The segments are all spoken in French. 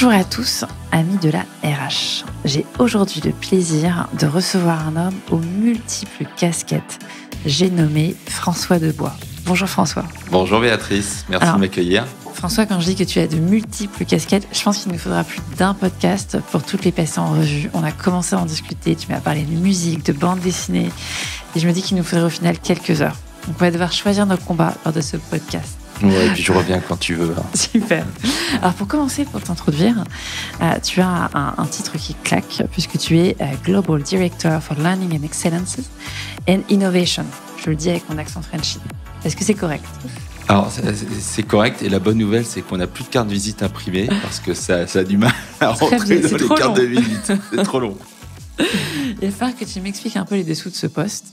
Bonjour à tous, amis de la RH. J'ai aujourd'hui le plaisir de recevoir un homme aux multiples casquettes. J'ai nommé François Debois. Bonjour François. Bonjour Béatrice, merci de m'accueillir. François, quand je dis que tu as de multiples casquettes, je pense qu'il nous faudra plus d'un podcast pour toutes les passer en revue. On a commencé à en discuter, tu m'as parlé de musique, de bande dessinée, et je me dis qu'il nous faudrait au final quelques heures. Donc on va devoir choisir nos combats lors de ce podcast. Ouais, et puis je reviens quand tu veux. Super. Alors pour commencer, pour t'introduire, tu as un titre qui claque puisque tu es Global Director for Learning and Excellences and Innovation. Je le dis avec mon accent Frenchy. Est-ce que c'est correct ? Alors c'est correct, et la bonne nouvelle c'est qu'on n'a plus de carte de visite imprimée parce que ça a du mal à rentrer dans les cartes de visite. C'est trop long. Il va falloir que tu m'expliques un peu les dessous de ce poste.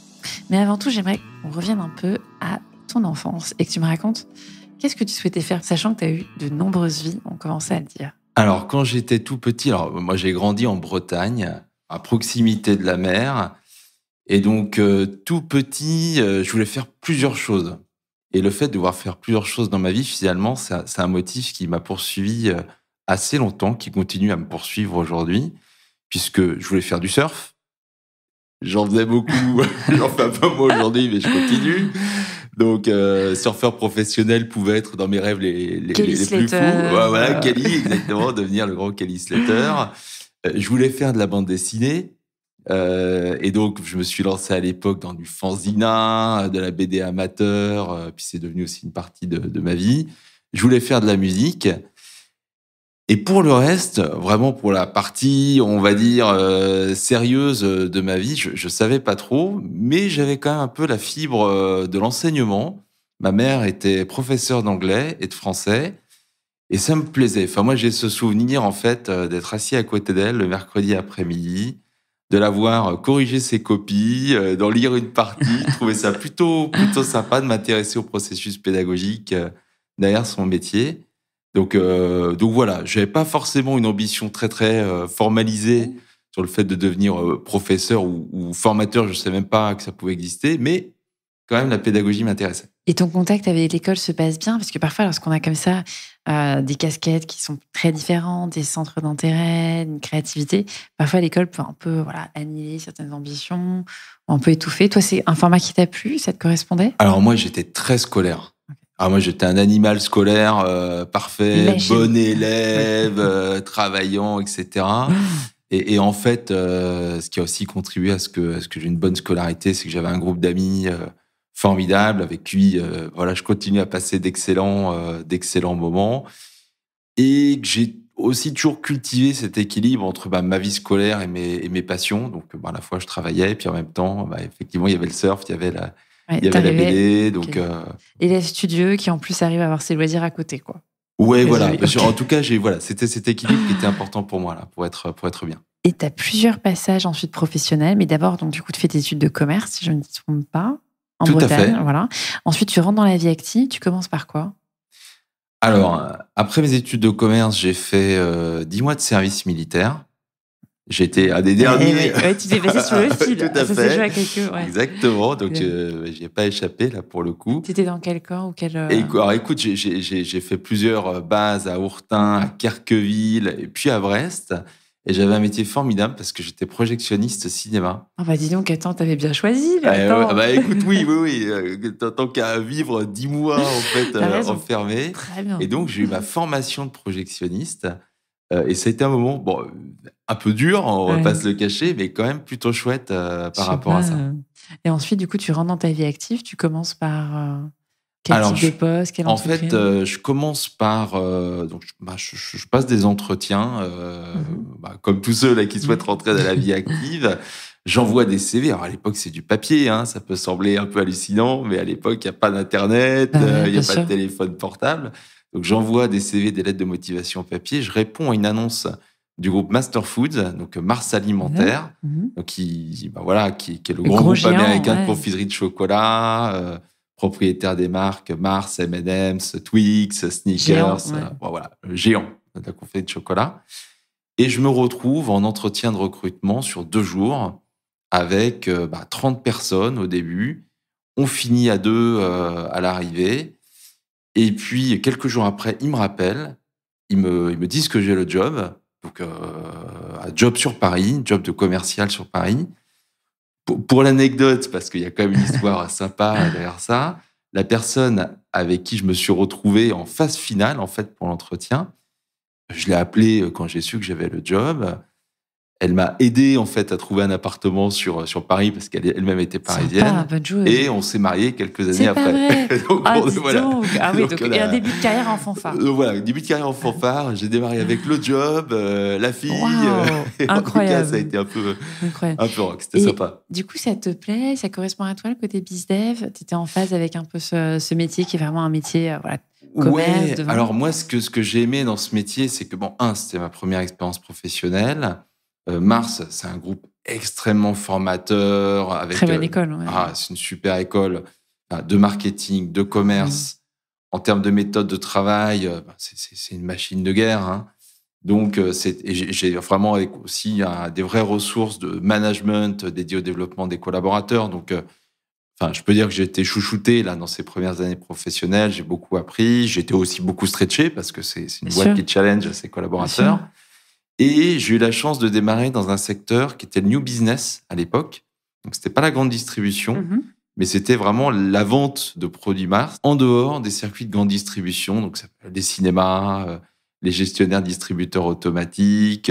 Mais avant tout, j'aimerais qu'on revienne un peu à ton enfance et que tu me racontes qu'est-ce que tu souhaitais faire, sachant que tu as eu de nombreuses vies, on commençait à le dire. Alors, quand j'étais tout petit, moi j'ai grandi en Bretagne, à proximité de la mer. Et donc, tout petit, je voulais faire plusieurs choses. Et le fait de devoir faire plusieurs choses dans ma vie, finalement, c'est un motif qui m'a poursuivi assez longtemps, qui continue à me poursuivre aujourd'hui, puisque je voulais faire du surf. J'en faisais beaucoup, j'en fais un peu moins aujourd'hui, mais je continue. Donc, surfeur professionnel pouvait être dans mes rêves les plus fous. Voilà, Kelly, exactement, devenir le grand Kelly Slater. Je voulais faire de la bande dessinée. Et donc, je me suis lancé à l'époque dans du fanzina, de la BD amateur, puis c'est devenu aussi une partie de ma vie. Je voulais faire de la musique. Et pour le reste, vraiment pour la partie, on va dire, sérieuse de ma vie, je savais pas trop, mais j'avais quand même un peu la fibre de l'enseignement. Ma mère était professeure d'anglais et de français, et ça me plaisait. Enfin, moi, j'ai ce souvenir, en fait, d'être assis à côté d'elle le mercredi après-midi, de la voir corriger ses copies, d'en lire une partie. Je trouvais ça plutôt sympa de m'intéresser au processus pédagogique derrière son métier. Donc voilà, je n'avais pas forcément une ambition très formalisée sur le fait de devenir professeur ou formateur. Je ne savais même pas que ça pouvait exister, mais quand même la pédagogie m'intéressait. Et ton contact avec l'école se passe bien ? Parce que parfois, lorsqu'on a comme ça des casquettes qui sont très différentes, des centres d'intérêt, une créativité, parfois l'école peut un peu annihiler certaines ambitions ou un peu étouffer. Toi, c'est un format qui t'a plu ? Ça te correspondait ? Alors moi, j'étais très scolaire. Alors moi, j'étais un animal scolaire parfait, bon élève, travaillant, etc. Et en fait, ce qui a aussi contribué à ce que j'ai une bonne scolarité, c'est que j'avais un groupe d'amis formidable avec qui, je continue à passer d'excellents moments, et que j'ai aussi toujours cultivé cet équilibre entre ma vie scolaire et mes passions. Donc, à la fois, je travaillais, puis en même temps, effectivement, il y avait le surf, il y avait la BD. Donc, okay. Élève studieux qui, en plus, arrive à avoir ses loisirs à côté, quoi. Ouais, voilà. Okay. En tout cas, c'était cet équilibre qui était important pour moi, là, pour être bien. Et tu as plusieurs passages ensuite professionnels, mais d'abord, donc, du coup, tu fais des études de commerce, si je ne me trompe pas, en tout Bretagne. À fait. Voilà. Ensuite, tu rentres dans la vie active. Tu commences par quoi ? Alors, après mes études de commerce, j'ai fait 10 mois de service militaire. J'étais un des derniers. Tu t'es passé sur le fil. Tout à fait. Ça s'est joué à quelques. Ouais. Exactement. Donc, j'y ai pas échappé, là, pour le coup. Tu étais dans quel corps ou quel... Alors, écoute, j'ai fait plusieurs bases à Ourtin, à Kerqueville, et puis à Brest. Et j'avais un métier formidable parce que j'étais projectionniste cinéma. Ah dis donc, attends, t'avais bien choisi. Écoute, oui. Tant qu'à vivre 10 mois, en fait, enfermé. Très bien. Et donc, j'ai eu ma formation de projectionniste. Et ça a été un moment, un peu dur, on va pas se le cacher, mais quand même plutôt chouette par rapport à ça. Et ensuite, du coup, tu rentres dans ta vie active, tu commences par quel type de poste, quelle entreprise ? En fait, je commence par... je passe des entretiens, comme tous ceux là, qui souhaitent rentrer dans la vie active. J'envoie des CV. Alors, à l'époque, c'est du papier, hein, ça peut sembler un peu hallucinant, mais à l'époque, il n'y a pas d'Internet, il n'y a pas de téléphone portable. Donc, j'envoie des CV, des lettres de motivation papier. Je réponds à une annonce du groupe Master Foods, donc Mars Alimentaire, donc qui est le grand groupe américain de confiserie de chocolat, propriétaire des marques Mars, M&M's, Twix, Snickers, le géant de la confiserie de chocolat. Et je me retrouve en entretien de recrutement sur 2 jours avec 30 personnes au début. On finit à 2 à l'arrivée. Et puis, quelques jours après, il me rappelle ils me disent que j'ai le job. Donc, un job sur Paris, job de commercial sur Paris. Pour l'anecdote, parce qu'il y a quand même une histoire sympa derrière ça, la personne avec qui je me suis retrouvé en phase finale, en fait, pour l'entretien, je l'ai appelée quand j'ai su que j'avais le job. Elle m'a aidé, en fait, à trouver un appartement sur Paris, parce qu'elle elle-même était Sympa, parisienne. bonne chose. Et on s'est mariés quelques années C'est pas après. vrai. Donc, Ah, bon, dis voilà. donc. Ah oui, donc, on et un a- début de carrière en fanfare. Voilà, début de carrière en fanfare. J'ai démarré avec le job, la fille. Waouh, Et en tout cas, ça a incroyable. été Incroyable. un peu rock. C'était Et sympa. du coup, ça te plaît? Ça correspond à toi, le côté BizDev? Tu étais en phase avec un peu ce métier qui est vraiment un métier, voilà, commerce, Ouais, de vente? alors moi, ce que j'ai aimé dans ce métier, c'est que, bon, c'était ma première expérience professionnelle. Mars, c'est un groupe extrêmement formateur, Très avec... bonne école, ouais. c'est une super école de marketing, de commerce. En termes de méthode de travail, c'est une machine de guerre, hein. Donc, et j'ai vraiment avec aussi des vraies ressources de management dédiées au développement des collaborateurs. Donc, enfin, je peux dire que j'ai été chouchouté là dans ces premières années professionnelles. J'ai beaucoup appris. J'ai été aussi beaucoup stretché parce que c'est une Bien boîte sûr, qui challenge ses bien collaborateurs. sûr. Et j'ai eu la chance de démarrer dans un secteur qui était le new business à l'époque. Donc, c'était pas la grande distribution, Mhm. mais c'était vraiment la vente de produits Mars en dehors des circuits de grande distribution. Donc, ça peut être les cinémas, les gestionnaires distributeurs automatiques,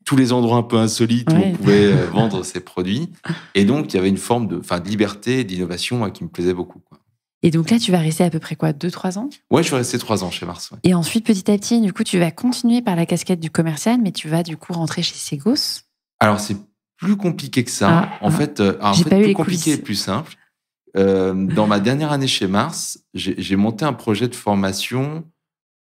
tous les endroits un peu insolites où on Ouais. pouvait vendre ses produits. Et donc, il y avait une forme de liberté et d'innovation, moi, qui me plaisait beaucoup, quoi. Et donc là, tu vas rester à peu près quoi, 2-3 ans? Ouais, je suis resté 3 ans chez Mars. Ouais. Et ensuite, petit à petit, du coup, tu vas continuer par la casquette du commercial, mais tu vas du coup rentrer chez Segos. Alors, c'est plus compliqué que ça. En fait, J'ai pas eu plus les compliqué et coulisses. plus simple. Dans ma dernière année chez Mars, j'ai monté un projet de formation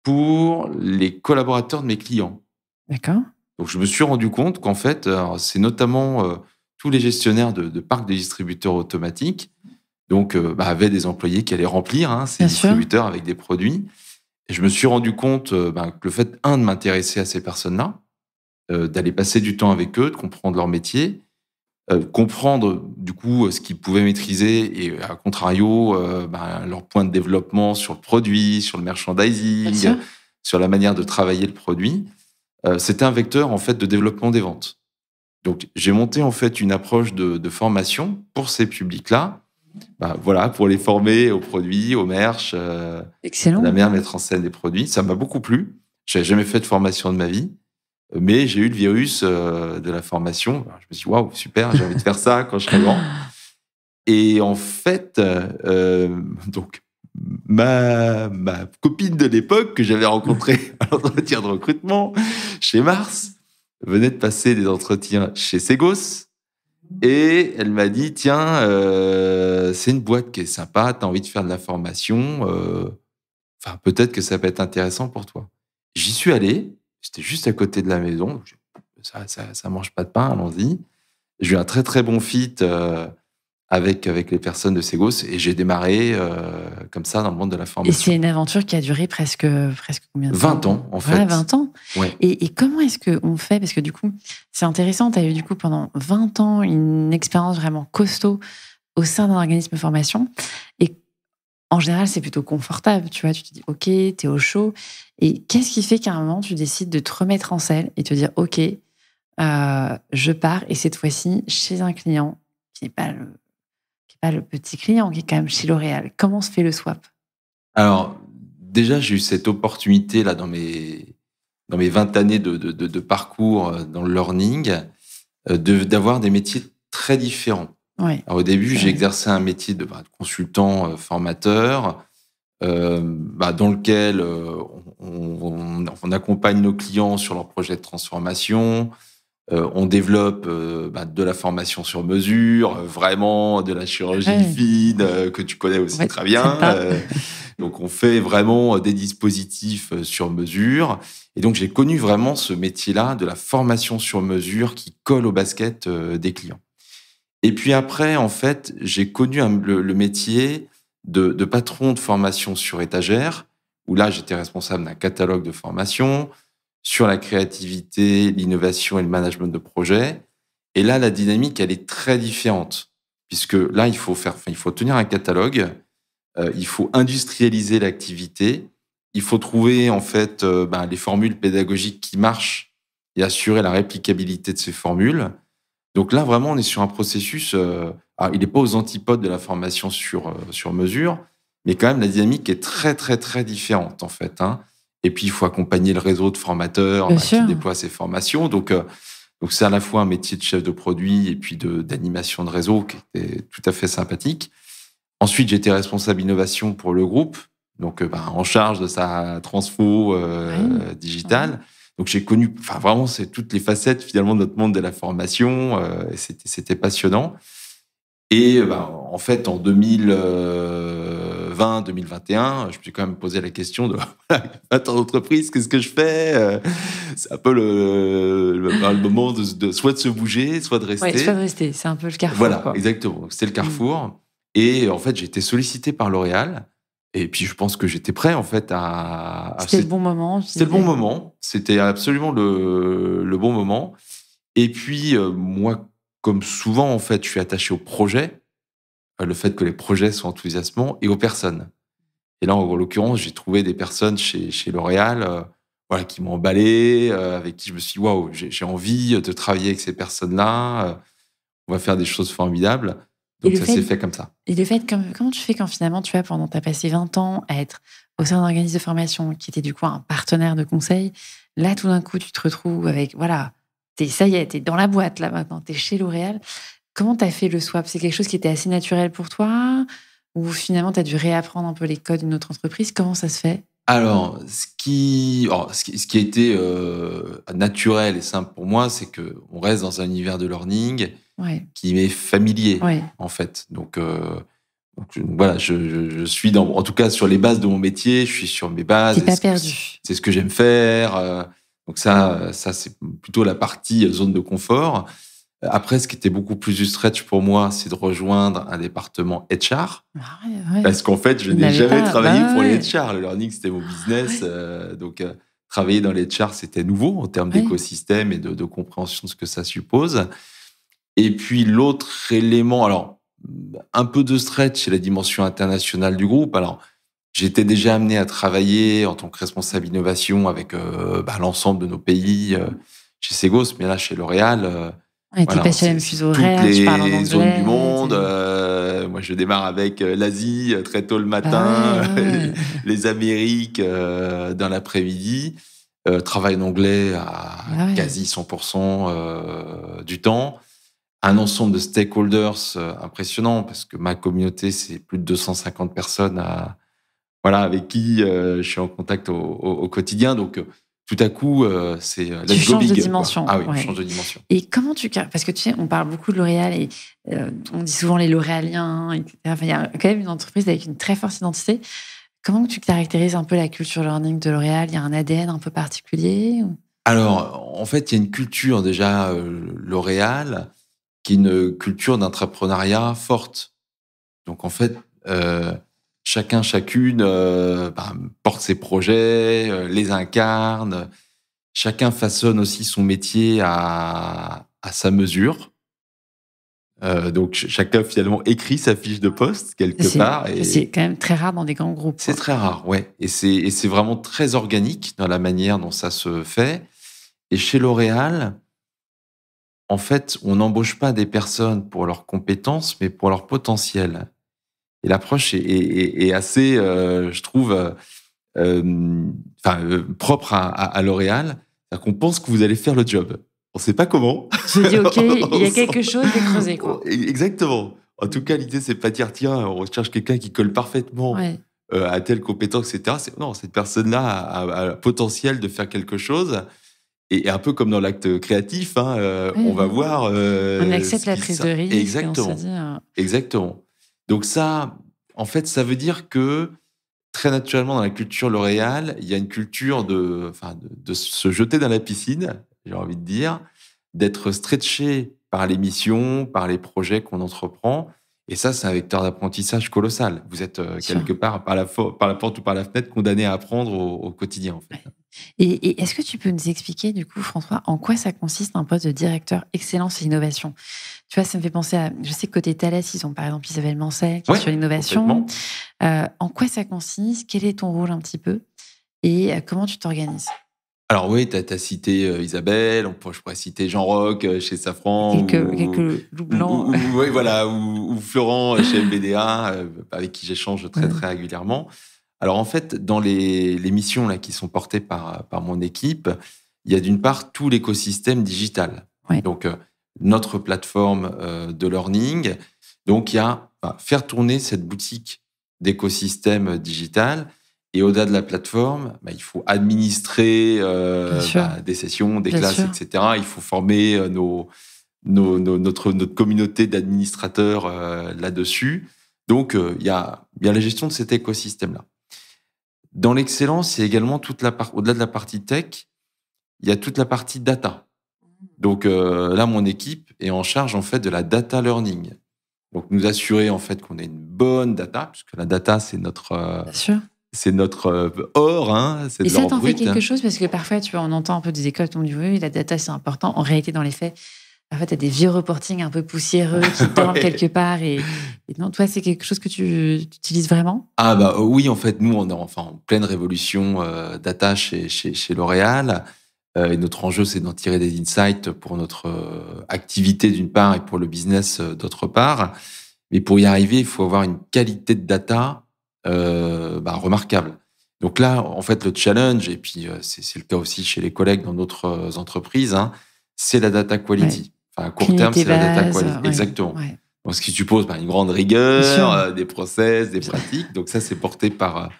pour les collaborateurs de mes clients. D'accord. Donc, je me suis rendu compte qu'en fait, c'est notamment tous les gestionnaires de parcs de distributeurs automatiques, donc avaient des employés qui allaient remplir ces Bien sûr. distributeurs avec des produits. Et je me suis rendu compte que le fait, de m'intéresser à ces personnes-là, d'aller passer du temps avec eux, de comprendre leur métier, comprendre du coup ce qu'ils pouvaient maîtriser et à contrario leur point de développement sur le produit, sur le Bien merchandising, sûr. sur la manière de travailler le produit, c'était un vecteur en fait de développement des ventes. Donc j'ai monté en fait une approche de formation pour ces publics-là, voilà, pour les former aux produits, aux merch, à la Excellent. manière de mettre en scène des produits. Ça m'a beaucoup plu. J'avais jamais fait de formation de ma vie. Mais j'ai eu le virus de la formation. Alors, je me suis dit, waouh, super, j'ai envie de faire ça quand je serai grand. Et en fait, donc, ma copine de l'époque que j'avais rencontrée à l'entretien de recrutement chez Mars venait de passer des entretiens chez Segos. Et elle m'a dit, tiens, c'est une boîte qui est sympa, tu as envie de faire de la formation, enfin, peut-être que ça peut être intéressant pour toi. J'y suis allé, c'était juste à côté de la maison. Donc ça mange pas de pain, allons-y. J'ai eu un très très bon fit avec les personnes de Segos et j'ai démarré comme ça dans le monde de la Et formation. c'est une aventure qui a duré presque combien de temps? 20 ans, en Voilà, fait. 20 ans. Ouais. Et comment est-ce qu'on fait? Parce que du coup, c'est intéressant, tu as eu du coup pendant 20 ans une expérience vraiment costaud au sein d'un organisme de formation. Et en général, c'est plutôt confortable, tu vois. Tu te dis, OK, t'es au chaud. Et qu'est-ce qui fait qu'à un moment, tu décides de te remettre en selle et te dire, OK, je pars et cette fois-ci chez un client qui n'est pas le petit client, qui est quand même chez L'Oréal. Comment se fait le swap? Alors, déjà, j'ai eu cette opportunité là dans mes 20 années de parcours dans le learning, d'avoir des métiers très différents. Ouais, Alors, au début, c'est j'ai vrai. exercé un métier de consultant formateur, dans lequel on accompagne nos clients sur leurs projets de transformation. On développe de la formation sur mesure, vraiment de la chirurgie Ouais, fine, que tu connais aussi ouais, très bien. sympa. Donc, on fait vraiment des dispositifs sur mesure. Et donc, j'ai connu vraiment ce métier-là de la formation sur mesure qui colle au basket des clients. Et puis après, en fait, j'ai connu le métier de patron de formation sur étagère, où là, j'étais responsable d'un catalogue de formation sur la créativité, l'innovation et le management de projet. Et là, la dynamique, elle est très différente, puisque là, il faut tenir un catalogue, il faut industrialiser l'activité, il faut trouver en fait les formules pédagogiques qui marchent et assurer la réplicabilité de ces formules. Donc là, vraiment, on est sur un processus. Il n'est pas aux antipodes de la formation sur mesure, mais quand même, la dynamique est très, très, très différente, en fait. Hein. Et puis, il faut accompagner le réseau de formateurs Bien qui sûr. déploient ces formations. Donc, c'est à la fois un métier de chef de produit et puis d'animation de réseau qui était tout à fait sympathique. Ensuite, j'étais responsable innovation pour le groupe, donc en charge de sa transfo digitale. Ouais. Donc, j'ai connu vraiment c'est toutes les facettes finalement de notre monde de la formation. Et c'était passionnant. Et en fait, en 2020-2021, je me suis quand même posé la question de attends, d'entreprise, qu'est-ce que je fais. C'est un peu le moment soit de se bouger, soit de rester. Ouais, soit de rester. C'est un peu le carrefour. Voilà, Quoi. exactement. C'était le carrefour. Et en fait, j'ai été sollicité par L'Oréal. Et puis, je pense que j'étais prêt, en fait, C'était le bon moment. C'était le bon moment. C'était absolument le bon moment. Et puis, moi, comme souvent, en fait, je suis attaché au projet, le fait que les projets soient enthousiasmants, et aux personnes. Et là, en l'occurrence, j'ai trouvé des personnes chez L'Oréal qui m'ont emballé, avec qui je me suis dit, waouh, j'ai envie de travailler avec ces personnes-là. On va faire des choses formidables. Donc, ça s'est fait comme ça. Et le fait, comment tu fais quand finalement, tu as passé 20 ans à être au sein d'un organisme de formation qui était du coup un partenaire de conseil, là, tout d'un coup, tu te retrouves avec, ça y est, t'es dans la boîte là maintenant, t'es chez L'Oréal. Comment t'as fait le swap? C'est quelque chose qui était assez naturel pour toi? Ou finalement, t'as dû réapprendre un peu les codes d'une autre entreprise? Comment ça se fait? Alors, ce qui a été naturel et simple pour moi, c'est qu'on reste dans un univers de learning qui m'est familier, en fait. Donc voilà, je suis en tout cas sur les bases de mon métier, je suis sur mes bases. T'es pas perdu. C'est ce que j'aime faire. Donc ça, c'est plutôt la partie zone de confort. Après, ce qui était beaucoup plus du stretch pour moi, c'est de rejoindre un département HR. Parce qu'en fait, je n'ai jamais travaillé pour les HR. Le learning, c'était mon business. Donc, travailler dans les HR, c'était nouveau en termes d'écosystème et de compréhension de ce que ça suppose. Et puis, l'autre élément, alors, un peu de stretch, c'est la dimension internationale du groupe. Alors, j'étais déjà amené à travailler en tant que responsable innovation avec l'ensemble de nos pays chez Segos, mais là, chez L'Oréal... t'es pas sur la même fuseau horaire, toutes tu parles en anglais. les zones du monde. Moi, je démarre avec l'Asie très tôt le matin, les Amériques dans l'après-midi. Travail en anglais à quasi 100% du temps. Un ensemble de stakeholders impressionnant parce que ma communauté, c'est plus de 250 personnes avec qui je suis en contact au quotidien. Donc, tout à coup, c'est let's go big. Tu changes de dimension. Ah oui, on change de dimension. Et comment parce que tu sais, on parle beaucoup de L'Oréal et on dit souvent les L'Oréaliens, etc. Enfin, il y a quand même une entreprise avec une très forte identité. Comment tu caractérises un peu la culture learning de L'Oréal? Il y a un ADN un peu particulier? Alors, en fait, il y a une culture déjà L'Oréal qui est une culture d'entrepreneuriat forte. Donc, en fait, chacune porte ses projets, les incarne. Chacun façonne aussi son métier à sa mesure. Donc, chacun, finalement, écrit sa fiche de poste, quelque part. Et c'est quand même très rare dans des grands groupes. C'est très rare, ouais. Et c'est vraiment très organique dans la manière dont ça se fait. Et chez L'Oréal, en fait, on n'embauche pas des personnes pour leurs compétences, mais pour leur potentiel. Et l'approche est assez, je trouve, propre à L'Oréal. C'est-à-dire qu'on pense que vous allez faire le job. On ne sait pas comment. Je dis, OK, il y a quelque chose à creuser, quoi. Exactement. En tout cas, l'idée, c'est pas de dire, tiens, on recherche quelqu'un qui colle parfaitement à telle compétence, etc. Non, cette personne-là a le potentiel de faire quelque chose. Et un peu comme dans l'acte créatif, on va voir... on accepte la prise de risque. Exactement. Et on se dit, Exactement. Donc ça, en fait, ça veut dire que très naturellement, dans la culture L'Oréal, il y a une culture de se jeter dans la piscine, j'ai envie de dire, d'être stretché par les missions, par les projets qu'on entreprend. Et ça, c'est un vecteur d'apprentissage colossal. Vous êtes quelque part par la porte ou par la fenêtre condamné à apprendre au quotidien, en fait. Et est-ce que tu peux nous expliquer, du coup, François, en quoi ça consiste un poste de directeur excellence et innovation? Tu vois, ça me fait penser à... Je sais que côté Thales, ils ont par exemple Isabelle Mancet qui est sur l'innovation. En quoi ça consiste? Quel est ton rôle un petit peu? Et comment tu t'organises? Alors oui, tu as cité Isabelle, je pourrais citer Jean Roch chez Safran Quelques loups blancs. oui, voilà, ou Florent chez MBDA, avec qui j'échange très, Ouais. très régulièrement. Alors en fait, dans les missions là, qui sont portées par mon équipe, il y a d'une part tout l'écosystème digital. Ouais. Donc, notre plateforme de learning. Donc, il y a faire tourner cette boutique d'écosystème digital. Et au-delà de la plateforme, il faut administrer Bien sûr, des sessions, des bien classes, sûr. etc. Il faut former notre communauté d'administrateurs là-dessus. Donc, il y a la gestion de cet écosystème-là. Dans l'excellence, il y a également au-delà de la partie tech, il y a toute la partie data. Donc là, mon équipe est en charge en fait de la data learning. Donc nous assurer en fait qu'on ait une bonne data, puisque la data Bien sûr. c'est notre or, hein, c'est Et de ça, l'or t'en fais brut. quelque chose? Parce que parfois, tu vois, on entend un peu des écoles, on dit oui, la data, c'est important. En réalité, dans les faits, parfois, tu as des vieux reportings un peu poussiéreux qui dorment Ouais. quelque part. Et non, toi, c'est quelque chose que tu utilises vraiment? Ah bah oui, en fait, nous on est en pleine révolution data chez L'Oréal. Et notre enjeu, c'est d'en tirer des insights pour notre activité d'une part et pour le business d'autre part. Mais pour y arriver, il faut avoir une qualité de data remarquable. Donc là, en fait, le challenge, et puis c'est le cas aussi chez les collègues dans d'autres entreprises, hein, c'est la data Ouais. quality. Enfin, à court Cligner terme, tes c'est la data bases. quality. Ouais. Exactement. Ouais. Donc, ce qui suppose une grande Bien rigueur, sûr. des process, des pratiques. Donc ça, c'est porté par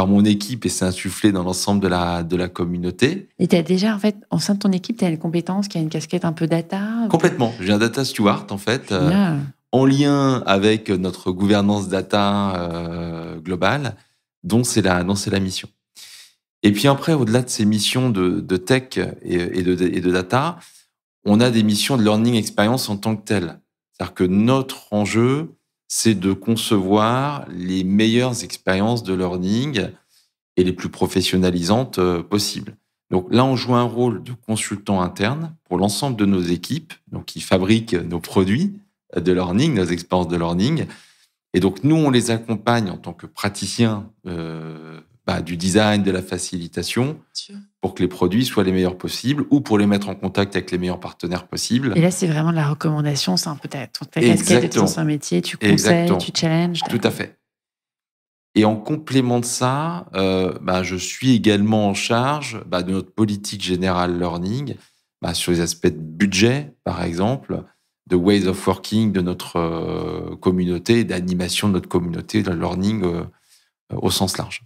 mon équipe et c'est insufflé dans l'ensemble de la communauté. Et tu as déjà, en fait, au sein de ton équipe, tu as une compétence qui a une casquette un peu data? Complètement. J'ai un data steward, en fait, Génial. en lien avec notre gouvernance data globale, dont c'est la mission. Et puis après, au-delà de ces missions de tech et de data, on a des missions de learning experience en tant que telles. C'est-à-dire que notre enjeu, c'est de concevoir les meilleures expériences de learning et les plus professionnalisantes possibles. Donc là, on joue un rôle de consultant interne pour l'ensemble de nos équipes, donc qui fabriquent nos produits de learning, nos expériences de learning. Et donc, nous, on les accompagne en tant que praticiens du design, de la facilitation, pour que les produits soient les meilleurs possibles ou pour les mettre en contact avec les meilleurs partenaires possibles. Et là, c'est vraiment de la recommandation. C'est un peu ta casquette de ton Exactement. ancien métier. Tu conseilles, Exactement. tu challenges. Tout à fait. Et en complément de ça, je suis également en charge de notre politique générale learning, sur les aspects de budget, par exemple, de ways of working de notre communauté, d'animation de notre communauté de learning au sens large.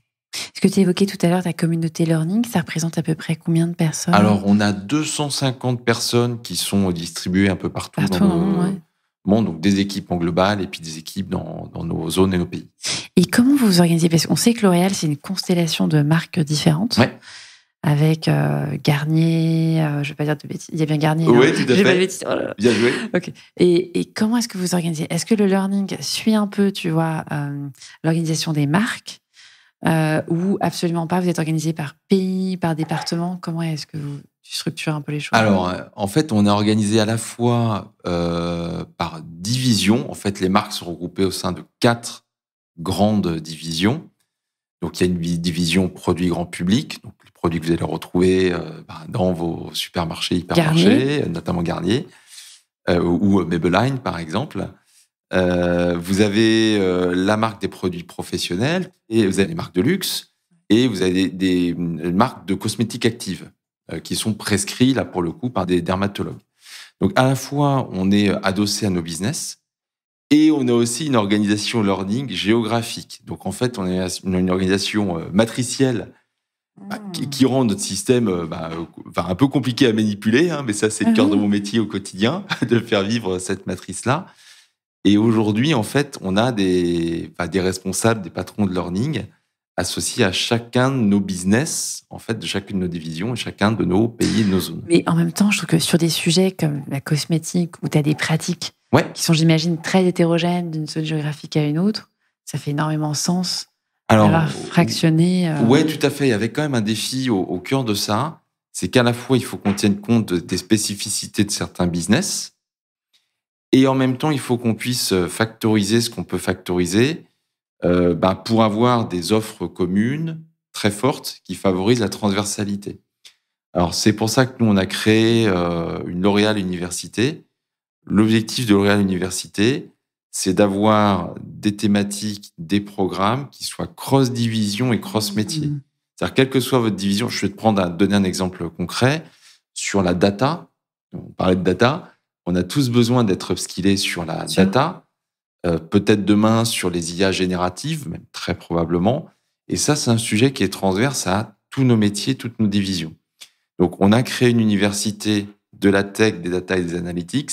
Ce que tu évoquais tout à l'heure, ta communauté learning, ça représente à peu près combien de personnes? Alors, on a 250 personnes qui sont distribuées un peu partout dans Partout dans le monde, le ouais. monde, donc des équipes en global et puis des équipes dans nos zones et nos pays. Et comment vous vous organisez? Parce qu'on sait que L'Oréal, c'est une constellation de marques différentes. Ouais. Avec Garnier, je ne vais pas dire de bêtises. Il y a bien Garnier. Oui, hein. tout à Je vais pas fait. de bêtises. Oh là là. Bien joué. Ok. Et comment est-ce que vous organisez? Est-ce que le learning suit un peu, tu vois, l'organisation des marques ou absolument pas? Vous êtes organisé par pays, par département? Comment est-ce que tu structures un peu les choses? Alors, en fait, on est organisé à la fois par division. En fait, les marques sont regroupées au sein de 4 grandes divisions. Donc, il y a une division produits grand public, donc les produits que vous allez retrouver dans vos supermarchés, hypermarchés, notamment Garnier, ou Maybelline, par exemple. Vous avez la marque des produits professionnels, et vous avez les marques de luxe, et vous avez des marques de cosmétiques actives qui sont prescrits, là, pour le coup, par des dermatologues. Donc, à la fois, on est adossé à nos business, et on a aussi une organisation learning géographique. Donc, en fait, on est une organisation matricielle qui rend notre système un peu compliqué à manipuler, hein, mais ça, c'est le cœur de mon métier au quotidien, de faire vivre cette matrice-là. Et aujourd'hui, en fait, on a des responsables, des patrons de learning associés à chacun de nos business, en fait, de chacune de nos divisions et chacun de nos pays et de nos zones. Mais en même temps, je trouve que sur des sujets comme la cosmétique, où tu as des pratiques Ouais. qui sont, j'imagine, très hétérogènes d'une zone géographique à une autre, ça fait énormément sens d'avoir fractionné. Oui, tout à fait. Il y avait quand même un défi au cœur de ça. C'est qu'à la fois, il faut qu'on tienne compte des spécificités de certains business, et en même temps, il faut qu'on puisse factoriser ce qu'on peut factoriser pour avoir des offres communes très forte qui favorise la transversalité. Alors, c'est pour ça que nous, on a créé une L'Oréal Université. L'objectif de L'Oréal Université, c'est d'avoir des thématiques, des programmes qui soient cross-division et cross-métier. C'est-à-dire, quelle que soit votre division, je vais donner un exemple concret. Sur la data, on parlait de data, on a tous besoin d'être upskillés sur la data, peut-être demain sur les IA génératives, même très probablement. Et ça, c'est un sujet qui est transverse à tous nos métiers, toutes nos divisions. Donc, on a créé une université de la tech, des data et des analytics,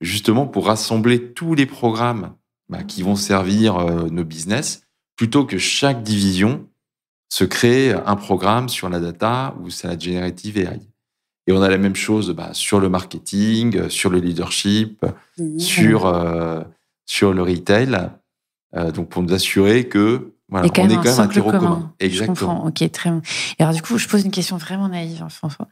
justement pour rassembler tous les programmes qui vont servir nos business, plutôt que chaque division se crée un programme sur la data ou sur la generative AI. Et on a la même chose sur le marketing, sur le leadership, sur le retail, donc pour nous assurer que voilà, on est quand même un terreau commun. Exactement. Je comprends. Ok, très bien. Et alors du coup, je pose une question vraiment naïve, François.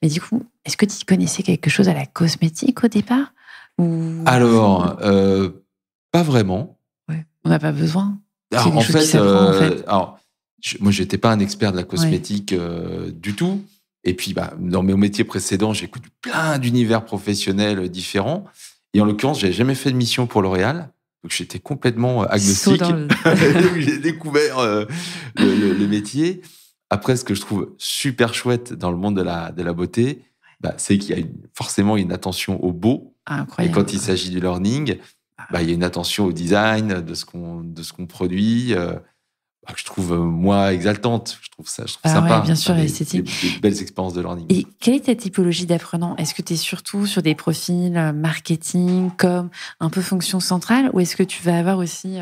Mais du coup, est-ce que tu connaissais quelque chose à la cosmétique au départ ou... Alors, pas vraiment. Ouais. On n'a pas besoin. Alors, en fait. Alors, moi, j'étais pas un expert de la cosmétique du tout. Et puis, dans mes métiers précédents, j'ai connu plein d'univers professionnels différents. Et en l'occurrence, j'avais jamais fait de mission pour L'Oréal. Donc, j'étais complètement agnostique. J'ai découvert le métier. Après, ce que je trouve super chouette dans le monde de la beauté, c'est qu'il y a forcément une attention au beau. Incroyable. Et quand il s'agit du learning, il y a une attention au design de ce qu'on produit. Que je trouve, moi, exaltante. Je trouve sympa. Ouais, bien sûr, esthétique. Des belles expériences de learning. Et quelle est ta typologie d'apprenant? Est-ce que tu es surtout sur des profils marketing, comme un peu fonction centrale, ou est-ce que tu vas avoir aussi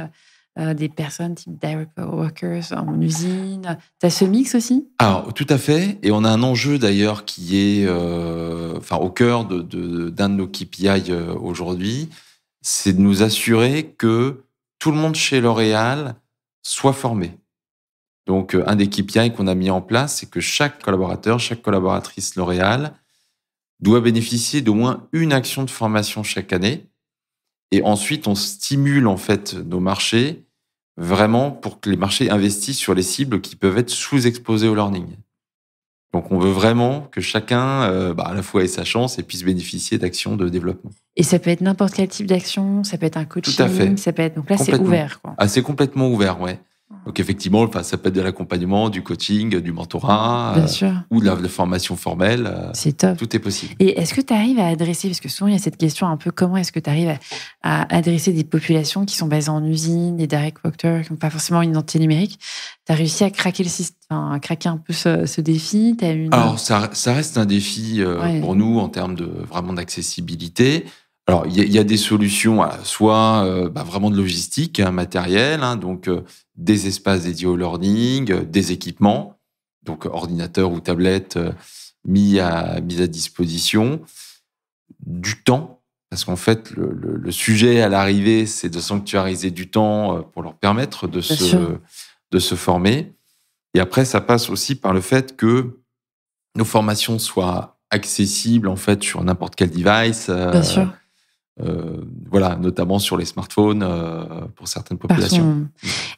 des personnes type direct workers en usine? Tu as ce mix aussi? Alors, tout à fait. Et on a un enjeu d'ailleurs qui est au cœur d'un de nos KPI aujourd'hui. C'est de nous assurer que tout le monde chez L'Oréal soit formé. Donc, un des KPI qu'on a mis en place, c'est que chaque collaborateur, chaque collaboratrice L'Oréal doit bénéficier d'au moins une action de formation chaque année. Et ensuite, on stimule en fait nos marchés vraiment pour que les marchés investissent sur les cibles qui peuvent être sous-exposées au learning. Donc, on veut vraiment que chacun, à la fois ait sa chance et puisse bénéficier d'actions de développement. Et ça peut être n'importe quel type d'action, ça peut être un coaching, tout à fait. Ça peut être... Donc là, c'est ouvert, quoi. C'est complètement ouvert, ouais. Donc effectivement, ça peut être de l'accompagnement, du coaching, du mentorat, ou de la formation formelle. C'est top. Tout est possible. Et est-ce que tu arrives à adresser, parce que souvent il y a cette question un peu, comment est-ce que tu arrives à adresser des populations qui sont basées en usine, des direct workers, qui n'ont pas forcément une identité numérique? Tu as réussi à craquer à craquer un peu ce défi? Alors ça reste un défi pour nous en termes vraiment d'accessibilité. Alors, il y a des solutions, soit vraiment de logistique, matériel, donc des espaces dédiés au learning, des équipements, donc ordinateurs ou tablettes mis à disposition, du temps, parce qu'en fait, le sujet à l'arrivée, c'est de sanctuariser du temps pour leur permettre de se former. Et après, ça passe aussi par le fait que nos formations soient accessibles en fait sur n'importe quel device. Bien sûr. Notamment sur les smartphones pour certaines populations.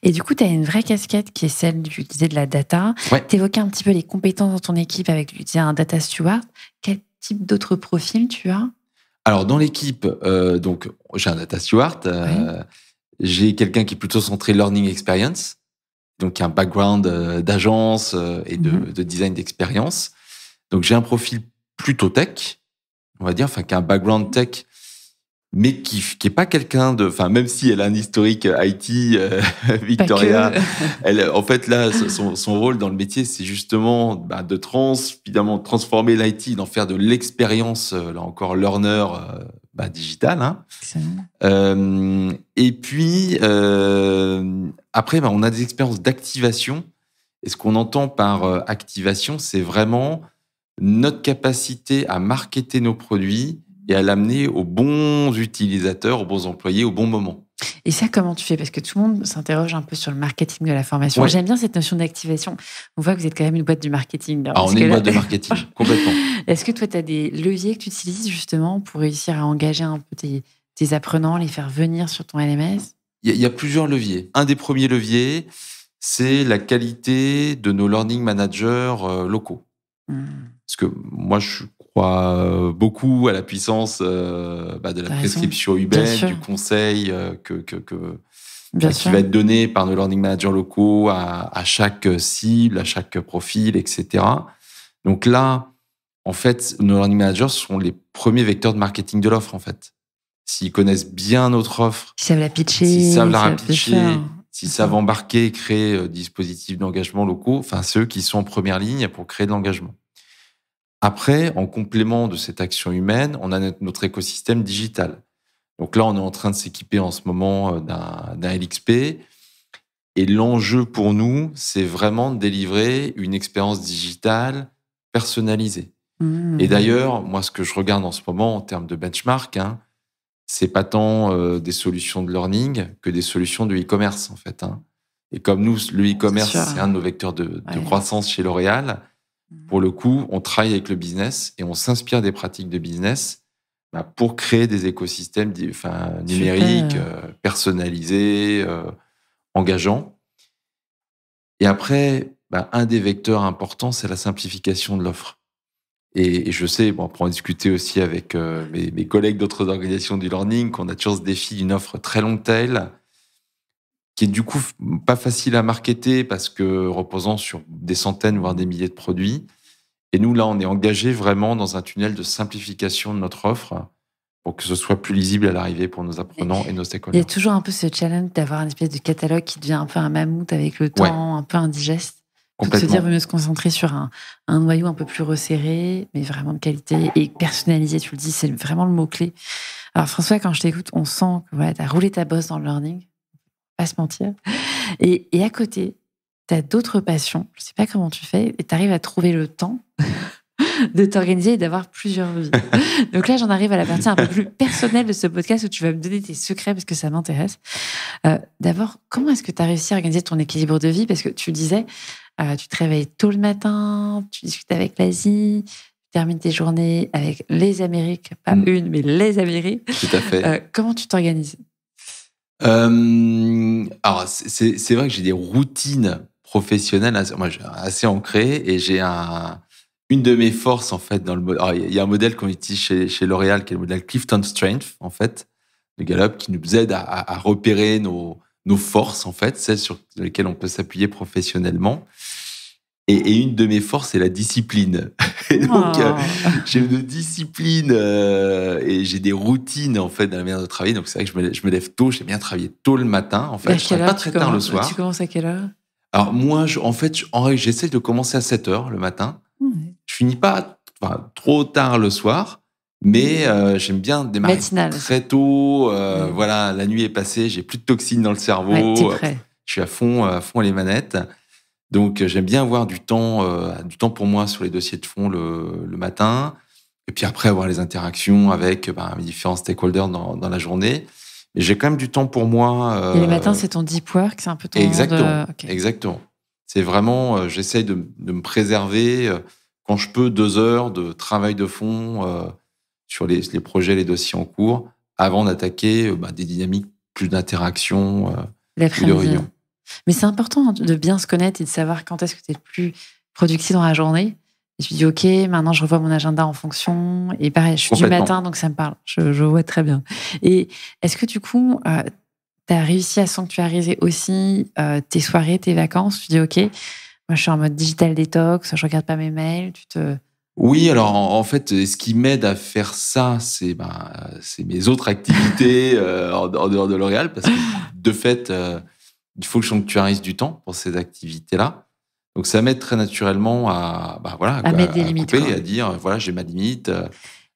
Et du coup, tu as une vraie casquette qui est celle d'utiliser de la data. Ouais. Tu évoquais un petit peu les compétences dans ton équipe avec l'utiliser un data steward. Quel type d'autres profils tu as? Alors, dans l'équipe, donc j'ai un data steward. J'ai quelqu'un qui est plutôt centré learning experience, donc qui a un background d'agence et de design d'expérience. Donc, j'ai un profil plutôt tech, on va dire, qui a un background tech, mais qui est pas quelqu'un même si elle a un historique IT, Victoria, elle, en fait, là, son rôle dans le métier, c'est justement de transformer l'IT, d'en faire de l'expérience, là encore, learner, digital. Et puis, après, on a des expériences d'activation. Et ce qu'on entend par activation, c'est vraiment notre capacité à marketer nos produits et à l'amener aux bons utilisateurs, aux bons employés, au bon moment. Et ça, comment tu fais? Parce que tout le monde s'interroge un peu sur le marketing de la formation. Ouais. J'aime bien cette notion d'activation. On voit que vous êtes quand même une boîte du marketing. On est une boîte de marketing, complètement. Est-ce que toi, tu as des leviers que tu utilises justement pour réussir à engager un peu tes apprenants, les faire venir sur ton LMS? Il y a plusieurs leviers. Un des premiers leviers, c'est la qualité de nos learning managers locaux. Parce que moi, je crois beaucoup à la puissance de la prescription humaine, du conseil qui va être donné par nos learning managers locaux à chaque cible, à chaque profil, etc. Donc là, en fait, nos learning managers sont les premiers vecteurs de marketing de l'offre, en fait. S'ils connaissent bien notre offre, s'ils savent la pitcher, s'ils savent la pitcher, s'ils savent embarquer et créer dispositifs d'engagement locaux, enfin, ceux qui sont en première ligne pour créer de l'engagement. Après, en complément de cette action humaine, on a notre écosystème digital. Donc là, on est en train de s'équiper en ce moment d'un LXP. Et l'enjeu pour nous, c'est vraiment de délivrer une expérience digitale personnalisée. Et d'ailleurs, moi, ce que je regarde en ce moment en termes de benchmark, c'est pas tant des solutions de learning que des solutions de e-commerce, en fait. Et comme nous, le e-commerce, c'est un de nos vecteurs de croissance chez L'Oréal, pour le coup, on travaille avec le business et on s'inspire des pratiques de business pour créer des écosystèmes numériques, personnalisés, engageants. Et après, un des vecteurs importants, c'est la simplification de l'offre. Et je sais, pour en discuter aussi avec mes collègues d'autres organisations du learning, qu'on a toujours ce défi d'une offre très long tail, qui est du coup pas facile à marketer parce que reposant sur des centaines, voire des milliers de produits. Et nous, là, on est engagé vraiment dans un tunnel de simplification de notre offre pour que ce soit plus lisible à l'arrivée pour nos apprenants et nos stakeholders. Il y a toujours un peu ce challenge d'avoir une espèce de catalogue qui devient un peu un mammouth avec le temps, un peu indigeste. Donc se dire, mieux se concentrer sur un noyau un peu plus resserré, mais vraiment de qualité et personnalisé. Tu le dis, c'est vraiment le mot-clé. Alors François, quand je t'écoute, on sent que tu as roulé ta bosse dans le learning. Pas se mentir. Et à côté, tu as d'autres passions. Je ne sais pas comment tu fais. Et tu arrives à trouver le temps de t'organiser et d'avoir plusieurs vies. Donc là, j'en arrive à la partie un peu plus personnelle de ce podcast où tu vas me donner tes secrets parce que ça m'intéresse. D'abord, comment est-ce que tu as réussi à organiser ton équilibre de vie? Parce que tu disais, tu te réveilles tôt le matin, tu discutes avec l'Asie, tu termines tes journées avec les Amériques, pas une, mais les Amériques. Tout à fait. Comment tu t'organises? Alors, c'est vrai que j'ai des routines professionnelles assez ancrées et j'ai une de mes forces, en fait, dans le modèle. Il y a un modèle qu'on utilise chez L'Oréal qui est le modèle Clifton Strength, en fait, de Gallup, qui nous aide à repérer nos forces, en fait, celles sur lesquelles on peut s'appuyer professionnellement. Et une de mes forces, c'est la discipline. Et donc, j'ai une discipline et j'ai des routines, en fait, dans la manière de travailler. Donc, c'est vrai que je me lève tôt. J'aime bien travailler tôt le matin, en fait. Je ne travaille pas très tard le soir. Tu commences à quelle heure? Alors, moi, en règle, j'essaie de commencer à 7 heures le matin. Je finis pas trop tard le soir, mais j'aime bien démarrer très tôt. Voilà, la nuit est passée, j'ai plus de toxines dans le cerveau. T'es prêt. Je suis à fond les manettes. Donc, j'aime bien avoir du temps pour moi sur les dossiers de fond le matin. Et puis après, avoir les interactions avec mes différents stakeholders dans la journée. Et j'ai quand même du temps pour moi. Et le matin, c'est ton deep work, c'est un peu ton... Exactement, exactement. C'est vraiment, j'essaye de me préserver quand je peux 2 heures de travail de fond sur les projets, les dossiers en cours, avant d'attaquer des dynamiques plus d'interaction, plus de réunion. Mais c'est important de bien se connaître et de savoir quand est-ce que tu es le plus productif dans la journée. Et tu dis, OK, maintenant je revois mon agenda en fonction. Et pareil, je suis du matin, donc ça me parle. Je vois très bien. Et est-ce que du coup, tu as réussi à sanctuariser aussi tes soirées, tes vacances? Tu dis, OK, moi je suis en mode digital détox, je regarde pas mes mails. Oui, alors en fait, ce qui m'aide à faire ça, c'est mes autres activités en dehors de L'Oréal, parce que de fait, il faut que je sanctuarise du temps pour ces activités-là. Donc ça m'aide très naturellement à mettre des limites, couper, à dire voilà, j'ai ma limite.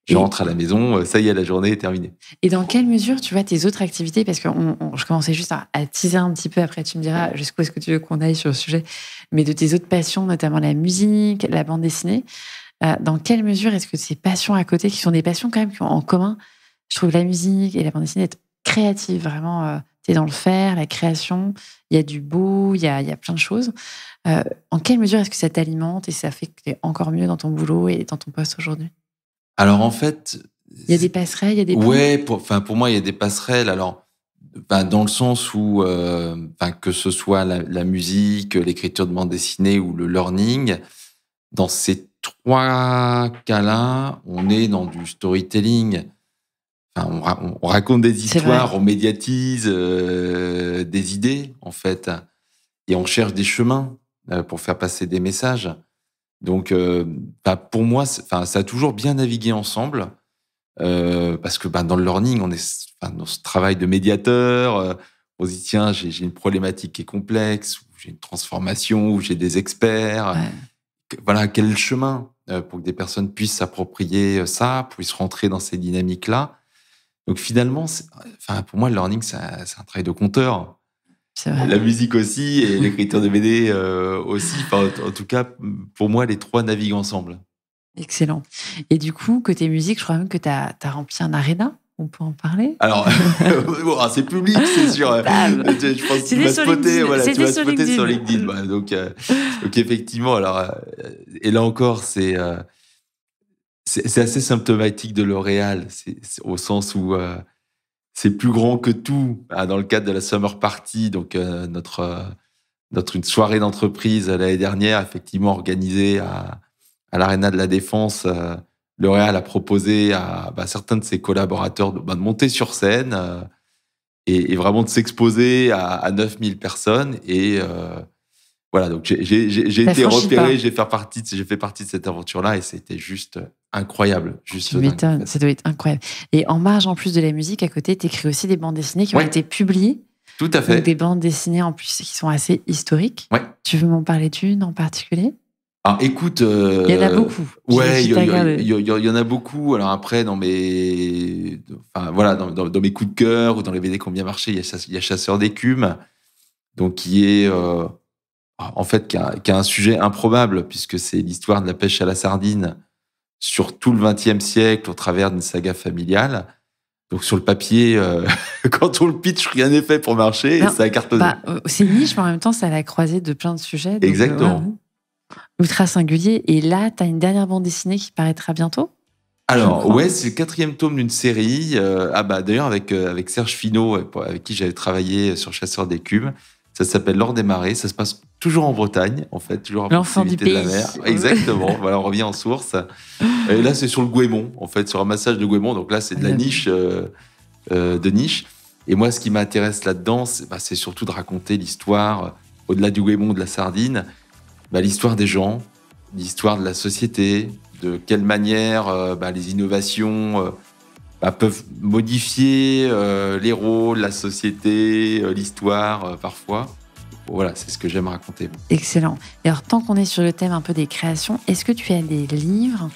Je rentre à la maison, ça y est, la journée est terminée. Et dans quelle mesure tu vois tes autres activités? Parce que je commençais juste à teaser un petit peu, après tu me diras jusqu'où est-ce que tu veux qu'on aille sur le sujet, mais de tes autres passions, notamment la musique, la bande dessinée, dans quelle mesure est-ce que ces passions à côté, qui sont des passions quand même qui ont en commun, je trouve la musique et la bande dessinée être créative, vraiment, tu es dans le faire, la création, il y a du beau, il y a plein de choses. En quelle mesure est-ce que ça t'alimente et ça fait que tu es encore mieux dans ton boulot et dans ton poste aujourd'hui? Alors en fait, il y a des passerelles, il y a des ponts. Ouais, pour moi, il y a des passerelles. Alors dans le sens où, que ce soit la musique, l'écriture de bande dessinée ou le learning, dans ces 3 cas-là, on est dans du storytelling. Enfin, on raconte des C'est vrai. histoires, on médiatise des idées, en fait, et on cherche des chemins pour faire passer des messages. Donc, pour moi, ça a toujours bien navigué ensemble, parce que dans le learning, on est dans ce travail de médiateur. On se dit, tiens, j'ai une problématique qui est complexe, ou j'ai une transformation, ou j'ai des experts. Ouais. Voilà, quel est le chemin pour que des personnes puissent s'approprier ça, puissent rentrer dans ces dynamiques-là. Donc finalement, pour moi, le learning, c'est un travail de conteur. C'est vrai. La musique aussi et l'écriture de BD aussi. En tout cas, pour moi, les 3 naviguent ensemble. Excellent. Et du coup, côté musique, je crois même que tu as rempli un aréna. On peut en parler? Alors, c'est public, c'est sûr. Bam. Je pense que tu C'était m'as sur spoté, LinkedIn. voilà, tu C'était m'as sur spoté sur LinkedIn. LinkedIn. Voilà, donc effectivement, alors, et là encore, c'est assez symptomatique de L'Oréal, c'est au sens où c'est plus grand que tout. Dans le cadre de la Summer Party, donc une soirée d'entreprise l'année dernière, effectivement organisée à l'Arena de la Défense, L'Oréal a proposé à certains de ses collaborateurs de monter sur scène et vraiment de s'exposer à 9000 personnes. Et voilà, donc j'ai T'as été franchi le pas. repéré, j'ai fait partie de cette aventure-là et c'était juste incroyable. Juste Tu dingue, en m'étonnes, fait. ça doit être incroyable. Et en marge, en plus de la musique, à côté, tu écris aussi des bandes dessinées qui ont Ouais, été publiées. tout à Donc des fait. bandes dessinées en plus qui sont assez historiques. Ouais. Tu veux m'en parler d'une en particulier? Alors écoute, Il y en a beaucoup. ouais, J'ai regardé. il y en a beaucoup. Alors après, dans mes coups de cœur ou dans les BD qui ont bien marché, il y a Chasseur d'écume, donc qui est en fait qui a un sujet improbable puisque c'est l'histoire de la pêche à la sardine sur tout le XXe siècle au travers d'une saga familiale. Donc sur le papier, quand on le pitch, rien n'est fait pour marcher et Non, ça a cartonné. c'est niche, mais en même temps, ça l'a croisé de plein de sujets. Donc, Exactement. ultra singulier. Et là, tu as une dernière bande dessinée qui paraîtra bientôt? Alors, crois. ouais, c'est le 4e tome d'une série. D'ailleurs, avec Serge Finot, avec qui j'avais travaillé sur Chasseur d'écume. Ça s'appelle L'Or des marées. Ça se passe toujours en Bretagne, en fait, toujours à L'enfant du proximité de la pays. mer. Exactement. Voilà, on revient en source. Et là, c'est sur le Goémon, en fait, sur un massage de Goémon. Donc là, c'est de la niche, de niche. Et moi, ce qui m'intéresse là-dedans, c'est surtout de raconter l'histoire, au-delà du Goémon, de la sardine, l'histoire des gens, l'histoire de la société, de quelle manière les innovations peuvent modifier les rôles, la société, l'histoire, parfois. Voilà, c'est ce que j'aime raconter. Excellent. Et alors, tant qu'on est sur le thème un peu des créations, est-ce que tu as des livres,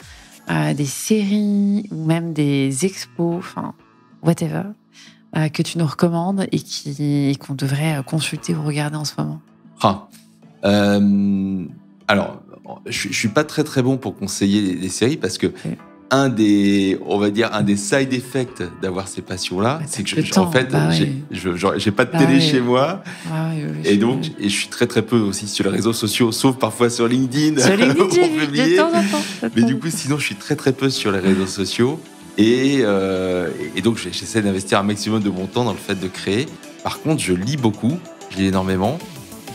des séries ou même des expos, enfin, whatever, que tu nous recommandes et qu'on devrait consulter ou regarder en ce moment? Alors, je suis pas très très bon pour conseiller les séries parce que Okay. un des side effects d'avoir ces passions-là, c'est que j'ai pas de télé chez moi. Et donc, je suis très très peu aussi sur les réseaux sociaux, sauf parfois sur LinkedIn. Sur LinkedIn, j'ai pour vu, publier. de temps en temps. Mais du coup, sinon, je suis très très peu sur les réseaux sociaux. Et donc, j'essaie d'investir un maximum de mon temps dans le fait de créer. Par contre, je lis beaucoup, je lis énormément.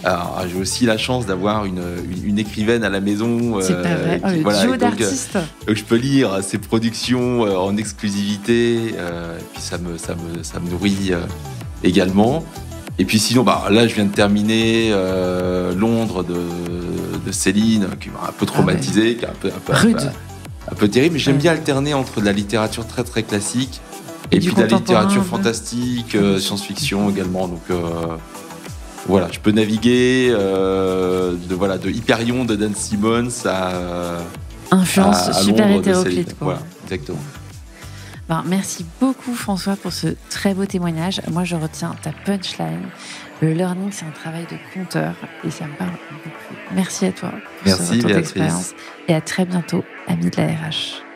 Alors, j'ai aussi la chance d'avoir une écrivaine à la maison. C'est pas vrai. Le duo d'artistes. Donc, je peux lire ses productions en exclusivité. Et puis, ça me nourrit également. Et puis sinon, là, je viens de terminer Londres de Céline, qui m'a un peu traumatisé, qui est un peu terrible. Mais j'aime bien alterner entre de la littérature très très classique et puis de la littérature fantastique, science-fiction également. Donc voilà, je peux naviguer de Hyperion de Dan Simmons à influence super Londres hétéroclite. Voilà, exactement. Merci beaucoup François pour ce très beau témoignage. Moi, je retiens ta punchline. Le learning, c'est un travail de conteur et ça me parle beaucoup. Merci à toi pour Merci, ce retour Béatrice. d'expérience et à très bientôt, amis de la RH.